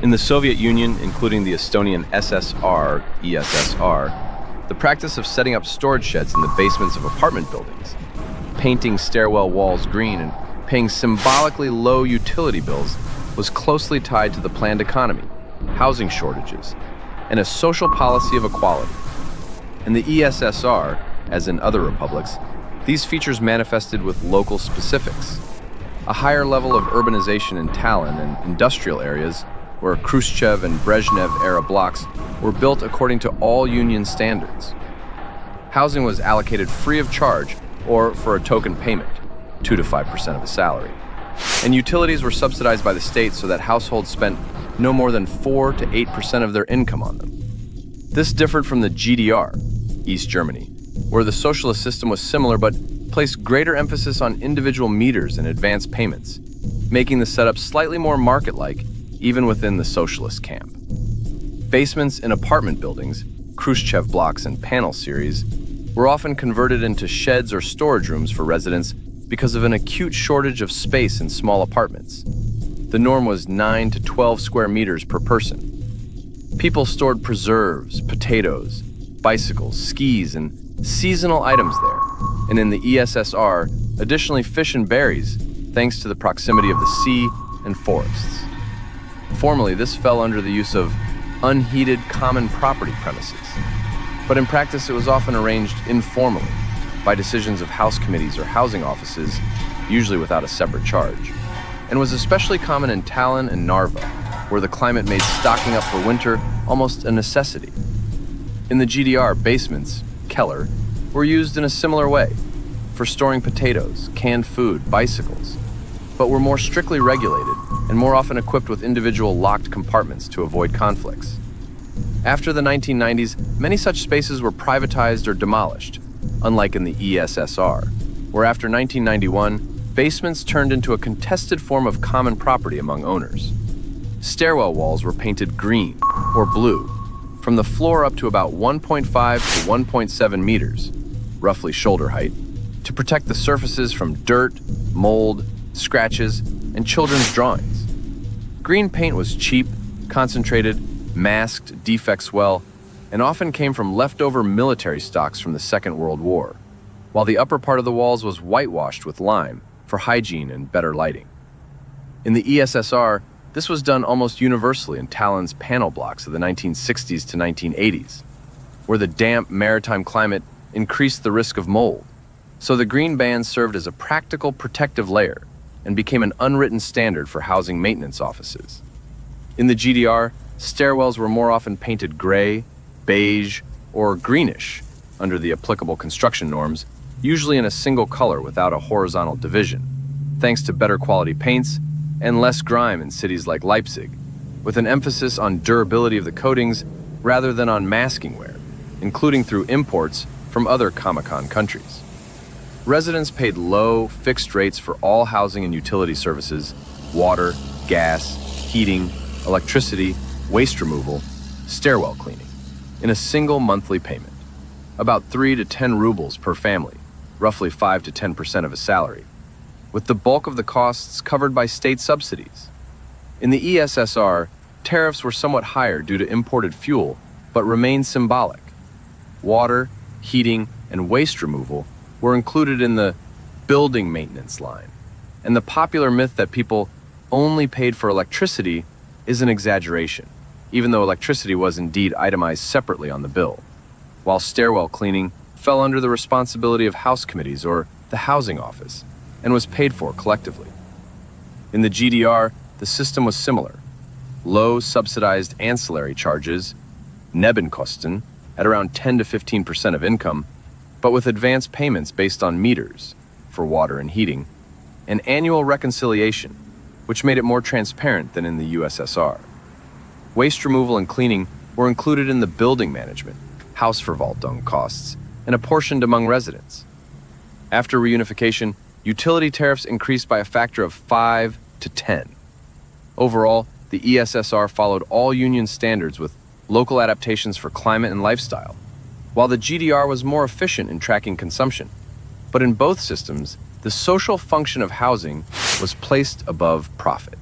In the Soviet Union, including the Estonian SSR, ESSR, the practice of setting up storage sheds in the basements of apartment buildings, painting stairwell walls green, and paying symbolically low utility bills was closely tied to the planned economy, housing shortages, and a social policy of equality. In the ESSR, as in other republics, these features manifested with local specifics. A higher level of urbanization in Tallinn and industrial areas, where Khrushchev and Brezhnev-era blocks were built according to all union standards. Housing was allocated free of charge or for a token payment, 2 to 5% of a salary. And utilities were subsidized by the state so that households spent no more than 4 to 8% of their income on them. This differed from the GDR, East Germany, where the socialist system was similar but placed greater emphasis on individual meters and advance payments, making the setup slightly more market-like even within the socialist camp. Basements in apartment buildings, Khrushchev blocks and panel series, were often converted into sheds or storage rooms for residents because of an acute shortage of space in small apartments. The norm was 9 to 12 square meters per person. People stored preserves, potatoes, bicycles, skis, and seasonal items there, and in the ESSR, additionally fish and berries, thanks to the proximity of the sea and forests. Formally, this fell under the use of unheated common property premises, but in practice it was often arranged informally by decisions of house committees or housing offices, usually without a separate charge, and was especially common in Tallinn and Narva, where the climate made stocking up for winter almost a necessity. In the GDR, basements, Keller, were used in a similar way, for storing potatoes, canned food, bicycles, but were more strictly regulated and more often equipped with individual locked compartments to avoid conflicts. After the 1990s, many such spaces were privatized or demolished, unlike in the ESSR, where after 1991, basements turned into a contested form of common property among owners. Stairwell walls were painted green or blue, from the floor up to about 1.5 to 1.7 meters, roughly shoulder height, to protect the surfaces from dirt, mold, scratches, and children's drawings. Green paint was cheap, concentrated, masked defects well, and often came from leftover military stocks from the Second World War, while the upper part of the walls was whitewashed with lime for hygiene and better lighting. In the ESSR, this was done almost universally in Tallinn's panel blocks of the 1960s to 1980s, where the damp maritime climate increased the risk of mold, so the green band served as a practical protective layer and became an unwritten standard for housing maintenance offices. In the GDR, stairwells were more often painted gray, beige, or greenish under the applicable construction norms, usually in a single color without a horizontal division, thanks to better quality paints and less grime in cities like Leipzig, with an emphasis on durability of the coatings rather than on masking wear, including through imports from other Comecon countries. Residents paid low, fixed rates for all housing and utility services, water, gas, heating, electricity, waste removal, stairwell cleaning, in a single monthly payment, about 3 to 10 rubles per family, roughly 5 to 10% of a salary, with the bulk of the costs covered by state subsidies. In the ESSR, tariffs were somewhat higher due to imported fuel, but remained symbolic. Water, heating, and waste removal were included in the building maintenance line, and the popular myth that people only paid for electricity is an exaggeration, even though electricity was indeed itemized separately on the bill, while stairwell cleaning fell under the responsibility of house committees or the housing office, and was paid for collectively. In the GDR, the system was similar. Low subsidized ancillary charges, Nebenkosten, at around 10 to 15% of income, but with advance payments based on meters for water and heating, and annual reconciliation, which made it more transparent than in the USSR. Waste removal and cleaning were included in the building management, Hausverwaltung costs, and apportioned among residents. After reunification, utility tariffs increased by a factor of 5 to 10. Overall, the ESSR followed all union standards with local adaptations for climate and lifestyle, while the GDR was more efficient in tracking consumption. But in both systems, the social function of housing was placed above profit.